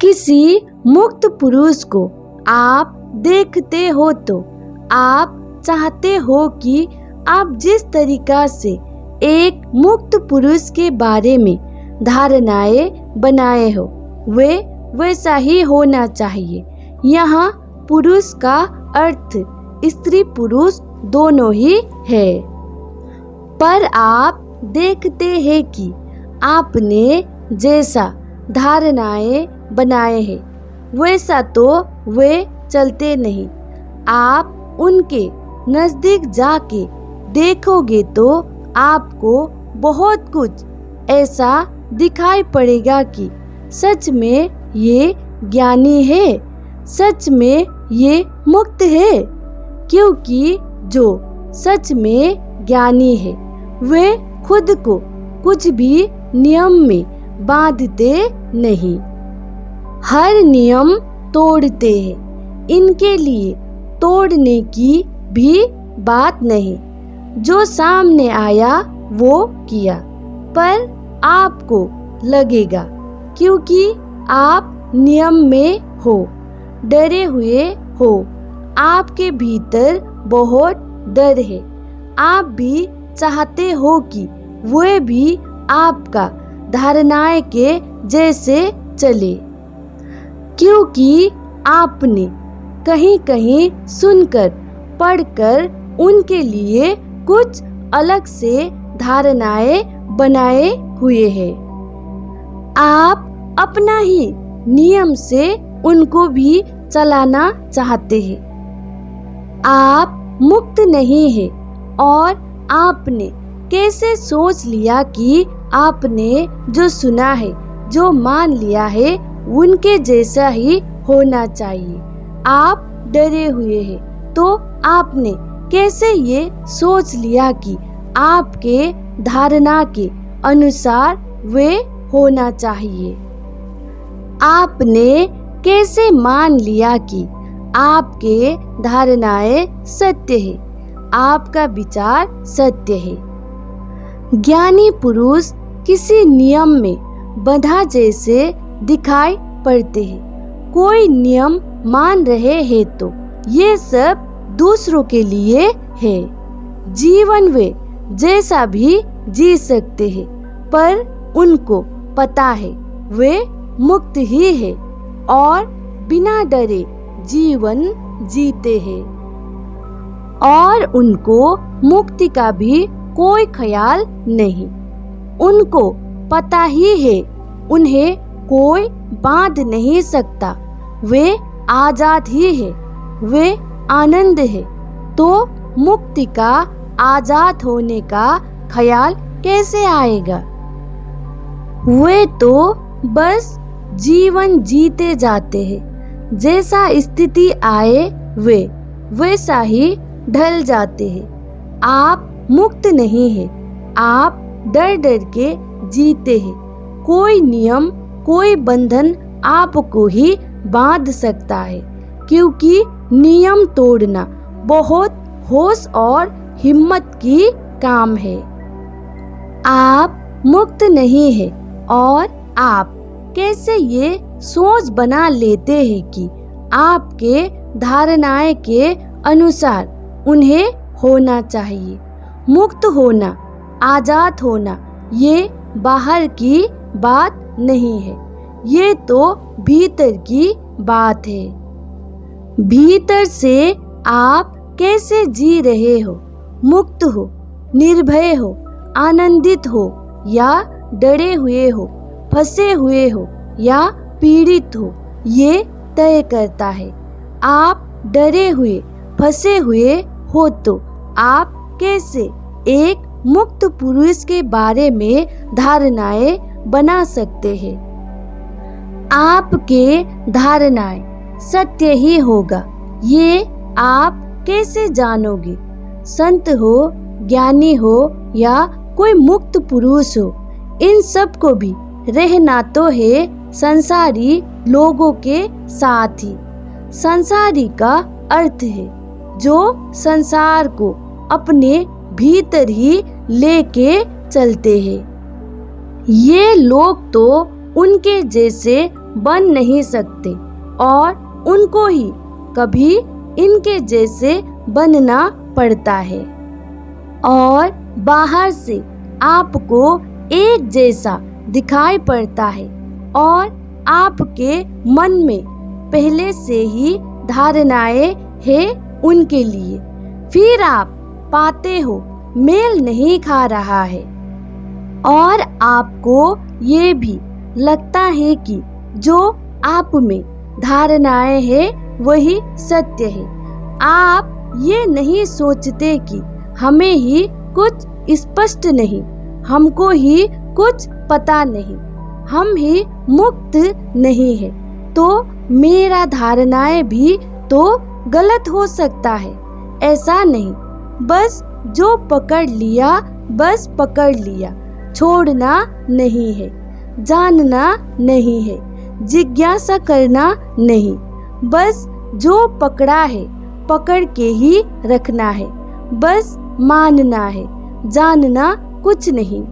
किसी मुक्त पुरुष को आप देखते हो तो आप चाहते हो कि आप जिस तरीका से एक मुक्त पुरुष के बारे में धारणाएं बनाए हो वे वैसा ही होना चाहिए। यहाँ पुरुष का अर्थ स्त्री पुरुष दोनों ही है। पर आप देखते हैं कि आपने जैसा धारणाएं बनाए हैं वैसा तो वे चलते नहीं। आप उनके नज़दीक जाके देखोगे तो आपको बहुत कुछ ऐसा दिखाई पड़ेगा कि सच में ये ज्ञानी है, सच में ये मुक्त है। क्योंकि जो सच में ज्ञानी है वे खुद को कुछ भी नियम में बांधते नहीं, हर नियम तोड़ते हैं। इनके लिए तोड़ने की भी बात नहीं। जो सामने आया वो किया। पर आपको लगेगा क्योंकि आप नियम में हो, डरे हुए हो, आपके भीतर बहुत डर है। आप भी चाहते हो कि वे भी आपका धारणाएं के जैसे चले, क्योंकि आपने कहीं कहीं सुनकर पढ़कर उनके लिए कुछ अलग से धारणाएं बनाए हुए हैं। आप अपना ही नियम से उनको भी चलाना चाहते हैं। आप मुक्त नहीं हैं और आपने कैसे सोच लिया कि आपने जो सुना है, जो मान लिया है, उनके जैसा ही होना चाहिए। आप डरे हुए हैं तो आपने कैसे ये सोच लिया कि आपके धारणा के अनुसार वे होना चाहिए। आपने कैसे मान लिया कि आपके धारणाएं सत्य है, आपका विचार सत्य है। ज्ञानी पुरुष किसी नियम में बंधा जैसे दिखाई पड़ते हैं। कोई नियम मान रहे हैं तो ये सब दूसरों के लिए है। जीवन वे जैसा भी जी सकते हैं, पर उनको पता है वे मुक्त ही है और बिना डरे जीवन जीते हैं और उनको मुक्ति का भी कोई ख्याल नहीं। उनको पता ही है उन्हें कोई बांध नहीं सकता। वे आजाद ही है, वे आनंद है। तो मुक्ति का, आजाद होने का ख्याल कैसे आएगा? वे तो बस जीवन जीते जाते हैं। जैसा स्थिति आए वे वैसा ही ढल जाते हैं। आप मुक्त नहीं हैं, आप डर डर के जीते हैं। कोई नियम, कोई बंधन आपको ही बांध सकता है, क्योंकि नियम तोड़ना बहुत होश और हिम्मत की काम है। आप मुक्त नहीं है और आप कैसे ये सोच बना लेते हैं कि आपके धारणाएं के अनुसार उन्हें होना चाहिए। मुक्त होना, आजाद होना ये बाहर की बात नहीं है, ये तो भीतर की बात है। भीतर से आप कैसे जी रहे हो? मुक्त हो, निर्भय हो, आनंदित हो या डरे हुए हो, फंसे हुए हो या पीड़ित हो, ये तय करता है। आप डरे हुए, फंसे हुए हो तो आप कैसे एक मुक्त पुरुष के बारे में धारणाएं बना सकते हैं? आपके धारणाएं सत्य ही होगा, ये आप कैसे जानोगे? संत हो, ज्ञानी हो या कोई मुक्त पुरुष हो, इन सब को भी रहना तो है संसारी लोगों के साथ ही। संसारी का अर्थ है जो संसार को अपने भीतर ही लेके चलते हैं। ये लोग तो उनके जैसे बन नहीं सकते और उनको ही कभी इनके जैसे बनना पड़ता है। और बाहर से आपको एक जैसा दिखाई पड़ता है और आपके मन में पहले से ही धारणाएं हैं उनके लिए। फिर आप पाते हो मेल नहीं खा रहा है और आपको ये भी लगता है कि जो आप में धारणाएं हैं वही सत्य है। आप ये नहीं सोचते कि हमें ही कुछ स्पष्ट नहीं, हमको ही कुछ पता नहीं, हम ही मुक्त नहीं है, तो मेरा धारणाएं भी तो गलत हो सकता है। ऐसा नहीं, बस जो पकड़ लिया बस पकड़ लिया, छोड़ना नहीं है, जानना नहीं है, जिज्ञासा करना नहीं, बस जो पकड़ा है पकड़ के ही रखना है, बस मानना है, जानना कुछ नहीं।